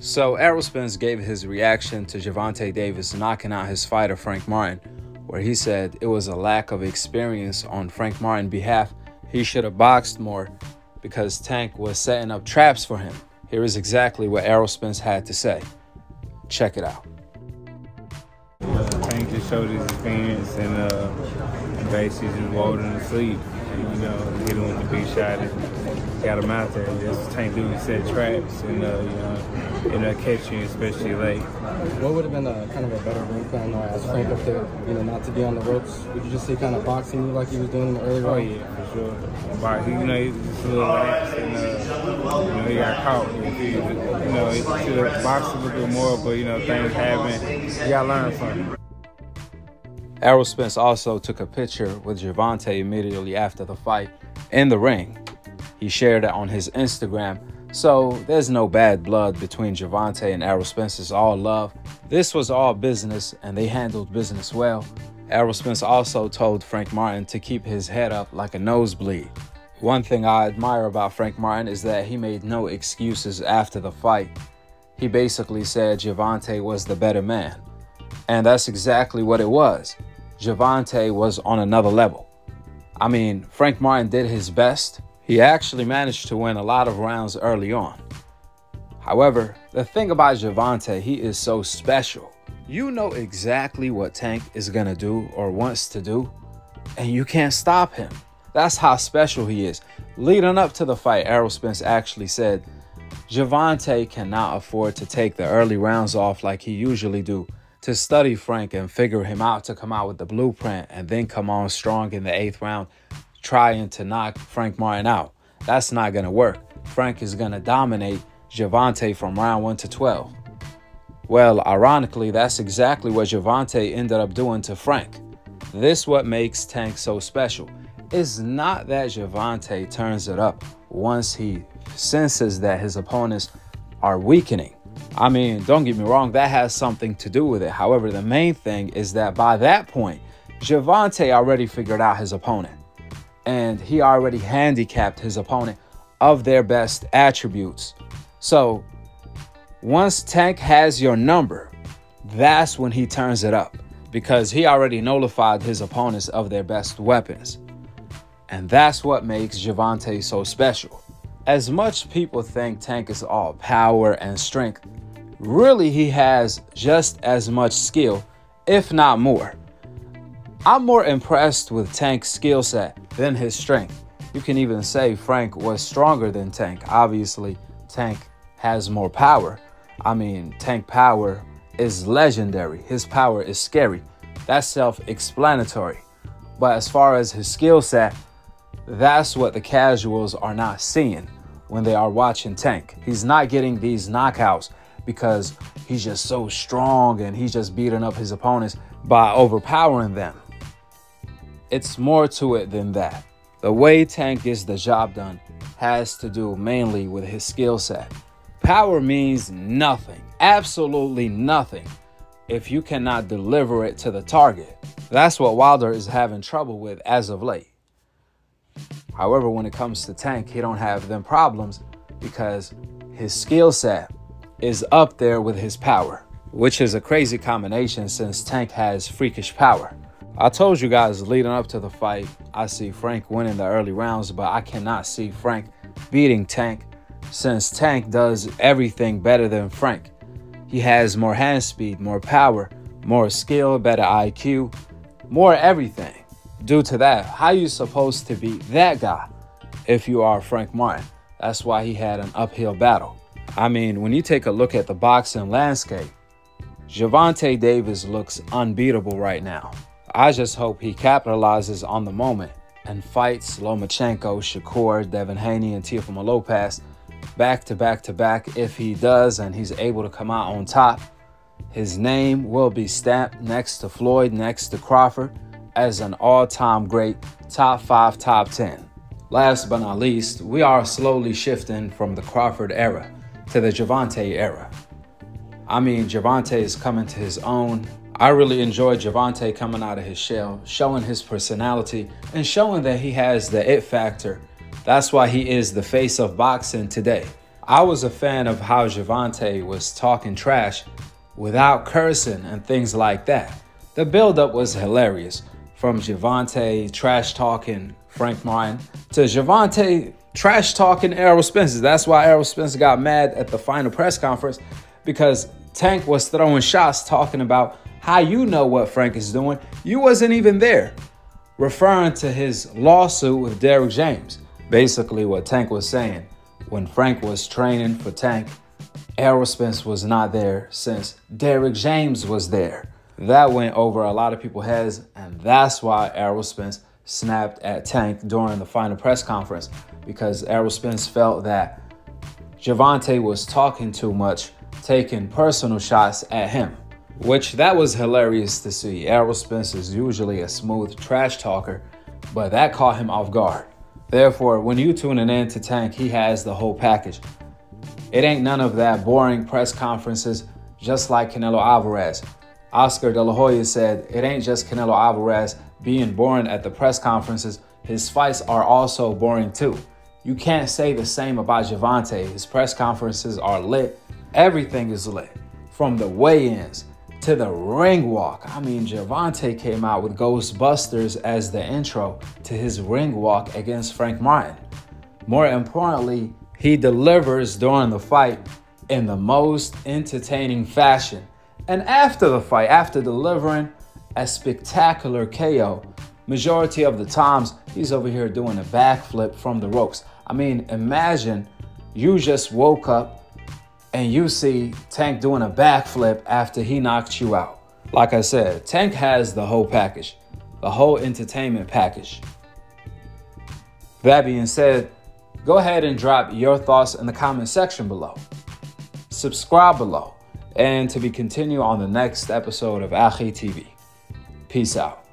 So Errol Spence gave his reaction to Gervonta Davis knocking out his fighter Frank Martin, where he said it was a lack of experience on Frank Martin's behalf. He should have boxed more because Tank was setting up traps for him. Here is exactly what Errol Spence had to say. Check it out. Tank just showed his experience and basically just rolled him to sleep. And, hit him with the big shot and got him out there. Just Tank dude set traps and end up catching, especially late. What would have been kind of a better game plan as Frank up there, not to be on the ropes? Would you just say kind of boxing you like he was doing in the early round? Oh yeah, for sure. But he's just a little lax and he got caught. He should have boxed a little bit more, but things happen. You gotta learn from it. Errol Spence also took a picture with Gervonta immediately after the fight in the ring. He shared it on his Instagram. So there's no bad blood between Gervonta and Errol Spence. It's all love. This was all business, and they handled business well. Errol Spence also told Frank Martin to keep his head up like a nosebleed. One thing I admire about Frank Martin is that he made no excuses after the fight. He basically said Gervonta was the better man. And that's exactly what it was. Gervonta was on another level. I mean, Frank Martin did his best. He actually managed to win a lot of rounds early on. However, the thing about Gervonta, he is so special. You know exactly what Tank is going to do or wants to do, and you can't stop him. That's how special he is. Leading up to the fight, Errol Spence actually said, Gervonta cannot afford to take the early rounds off like he usually do, to study Frank and figure him out, to come out with the blueprint and then come on strong in the 8th round, trying to knock Frank Martin out. That's not going to work. Frank is going to dominate Gervonta from round 1 to 12. Well, ironically, that's exactly what Gervonta ended up doing to Frank. This what makes Tank so special. It's not that Gervonta turns it up once he senses that his opponents are weakening. I mean, don't get me wrong, that has something to do with it. However, the main thing is that by that point, Gervonta already figured out his opponent. And he already handicapped his opponent of their best attributes. So once Tank has your number, that's when he turns it up, because he already nullified his opponents of their best weapons. And that's what makes Gervonta so special. As much people think Tank is all power and strength, really he has just as much skill, if not more. I'm more impressed with Tank's skill set than his strength. You can even say Frank was stronger than Tank. Obviously, Tank has more power. I mean, Tank power is legendary. His power is scary. That's self-explanatory. But as far as his skill set, that's what the casuals are not seeing when they are watching Tank. He's not getting these knockouts because he's just so strong and he's just beating up his opponents by overpowering them. It's more to it than that. The way Tank gets the job done has to do mainly with his skill set. Power means nothing, absolutely nothing, if you cannot deliver it to the target. That's what Wilder is having trouble with as of late. However, when it comes to Tank, he don't have them problems because his skill set is up there with his power, which is a crazy combination since Tank has freakish power. I told you guys leading up to the fight, I see Frank winning the early rounds, but I cannot see Frank beating Tank since Tank does everything better than Frank. He has more hand speed, more power, more skill, better IQ, more everything. Due to that, how are you supposed to beat that guy if you are Frank Martin? That's why he had an uphill battle. I mean, when you take a look at the boxing landscape, Gervonta Davis looks unbeatable right now. I just hope he capitalizes on the moment and fights Lomachenko, Shakur, Devin Haney, and Teofimo Lopez back to back to back. If he does and he's able to come out on top, his name will be stamped next to Floyd, next to Crawford, as an all-time great, top 5, top 10. Last but not least, we are slowly shifting from the Crawford era to the Gervonta era. I mean, Gervonta is coming to his own. I really enjoyed Gervonta coming out of his shell, showing his personality, and showing that he has the it factor. That's why he is the face of boxing today. I was a fan of how Gervonta was talking trash without cursing and things like that. The buildup was hilarious. From Gervonta trash talking Frank Martin to Gervonta trash talking Errol Spence. That's why Errol Spence got mad at the final press conference, because Tank was throwing shots talking about how you know what Frank is doing. You wasn't even there. Referring to his lawsuit with Derrick James. Basically what Tank was saying, when Frank was training for Tank, Errol Spence was not there since Derrick James was there. That went over a lot of people's heads, and that's why Errol Spence snapped at Tank during the final press conference, because Errol Spence felt that Gervonta was talking too much, taking personal shots at him, which that was hilarious to see. Errol Spence is usually a smooth trash talker, but that caught him off guard. Therefore, when you tuning in to Tank, he has the whole package. It ain't none of that boring press conferences, just like Canelo Alvarez. Oscar De La Hoya said, it ain't just Canelo Alvarez being boring at the press conferences. His fights are also boring too. You can't say the same about Gervonta. His press conferences are lit. Everything is lit. From the weigh-ins to the ring walk. I mean, Gervonta came out with Ghostbusters as the intro to his ring walk against Frank Martin. More importantly, he delivers during the fight in the most entertaining fashion. And after the fight, after delivering a spectacular KO, majority of the times, he's over here doing a backflip from the ropes. I mean, imagine you just woke up and you see Tank doing a backflip after he knocked you out. Like I said, Tank has the whole package, the whole entertainment package. That being said, go ahead and drop your thoughts in the comment section below. Subscribe below. And to be continued on the next episode of Akhi TV. Peace out.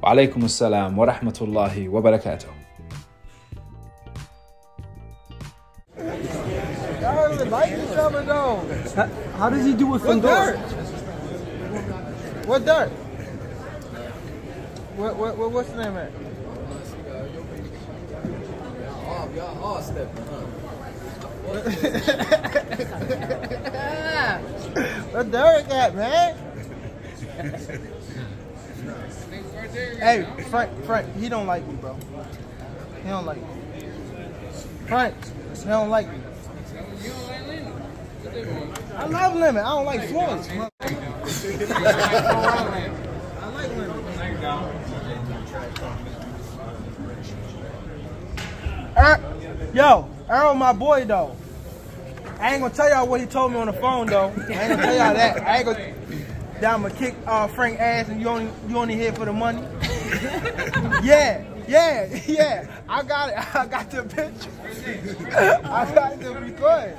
Wa alaikum assalam wa rahmatullahi wa barakatuh. Y'all really like each other though. How does he do it from What dirt? What dirt? What's the name at? Y'all all stepping, What Derrick at, man? Hey, Frank, he don't like me, bro. He don't like me. Frank, he don't like me. I love Lemon. I don't like Floyd. I like Lemon. Yo, Errol, my boy, though. I ain't gonna tell y'all what he told me on the phone, though. I ain't gonna tell y'all that. I ain't gonna. That I'm gonna kick Frank ass and you only here for the money. Yeah. I got it. I got the picture. I got the record.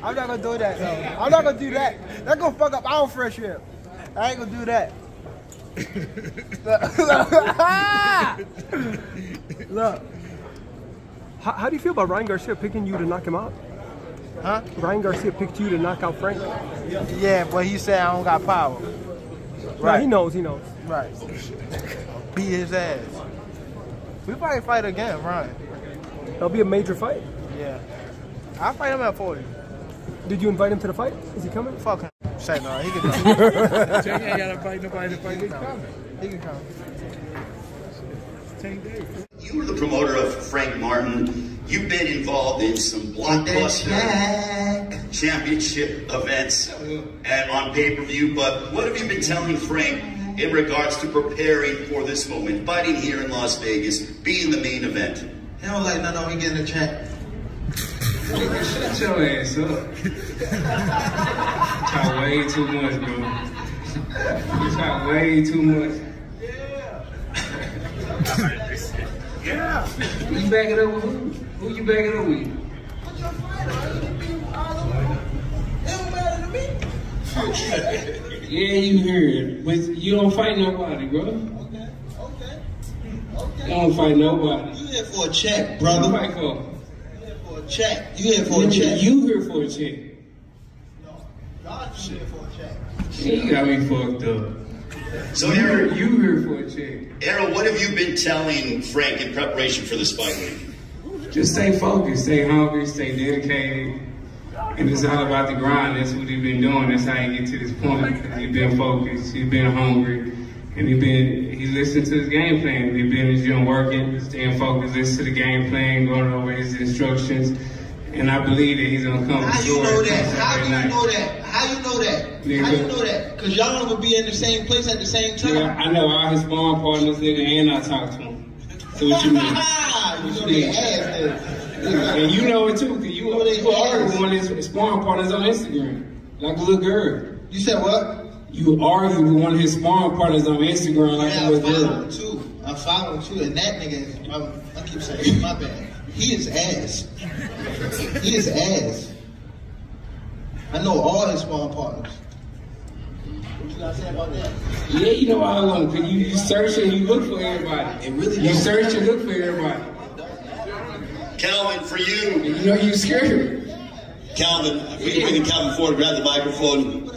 I'm not gonna do that, though. I'm not gonna do that. That's gonna fuck up our friendship. I ain't gonna do that. Look. How do you feel about Ryan Garcia picking you to knock him out? Huh? Ryan Garcia picked you to knock out Frank. Yeah, but he said I don't got power. Right. No, he knows. Right. Beat his ass. We probably fight again, Ryan. That'll be a major fight. Yeah. I'll fight him at 40. Did you invite him to the fight? Is he coming? Fuck him. Say no, he can come. Tank ain't gotta fight nobody to fight. He can come. You were the promoter of Frank Martin. You've been involved in some blockbuster championship events and on pay-per-view, but what have you been telling Frank in regards to preparing for this moment, fighting here in Las Vegas, being the main event? He don't like nothing on me getting a check. Shut your ass up. Talk way too much, bro. You talk way too much. Yeah. Who you backing up with? Who you backing up with? Yeah, you heard, but you don't fight nobody, bro. Okay. You don't fight nobody. You here for a check, What brother. you fight for? You here for a check. You here for a check. You here for a check. No, God, you here for a check. You got me fucked up. So Errol, You here for a check. Errol, what have you been telling Frank in preparation for this fight week? Just stay focused, stay hungry, stay dedicated. And it's all about the grind. That's what he's been doing. That's how he get to this point. He's been focused. He's been hungry. And he listened to his game plan. He's been in his gym working, staying focused, listen to the game plan, going over his instructions. And I believe that he's gonna come. How you know that? How you know that? How you know that? How you know that? Because y'all will be in the same place at the same time. Yeah, I know all his sparring partners, nigga, and I talk to him. So what you mean? You know they ass nigga. And you know it too, because you argue with one of his sparring partners on Instagram, like a little girl. You said what? You argue with one of his sparring partners on Instagram like a little girl. I'm following too, and that nigga, I keep saying, my bad. He is ass. He is ass. I know all his sparring partners. What you gotta say about that? Yeah, you know all of them, because you search and you look for everybody. It really You search and look for everybody. Calvin, for you. And you know you scared. Calvin, if we can bring in Calvin forward, grab the microphone.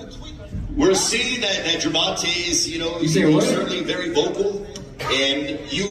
We're seeing that Gervonta is, You say what? certainly very vocal, and you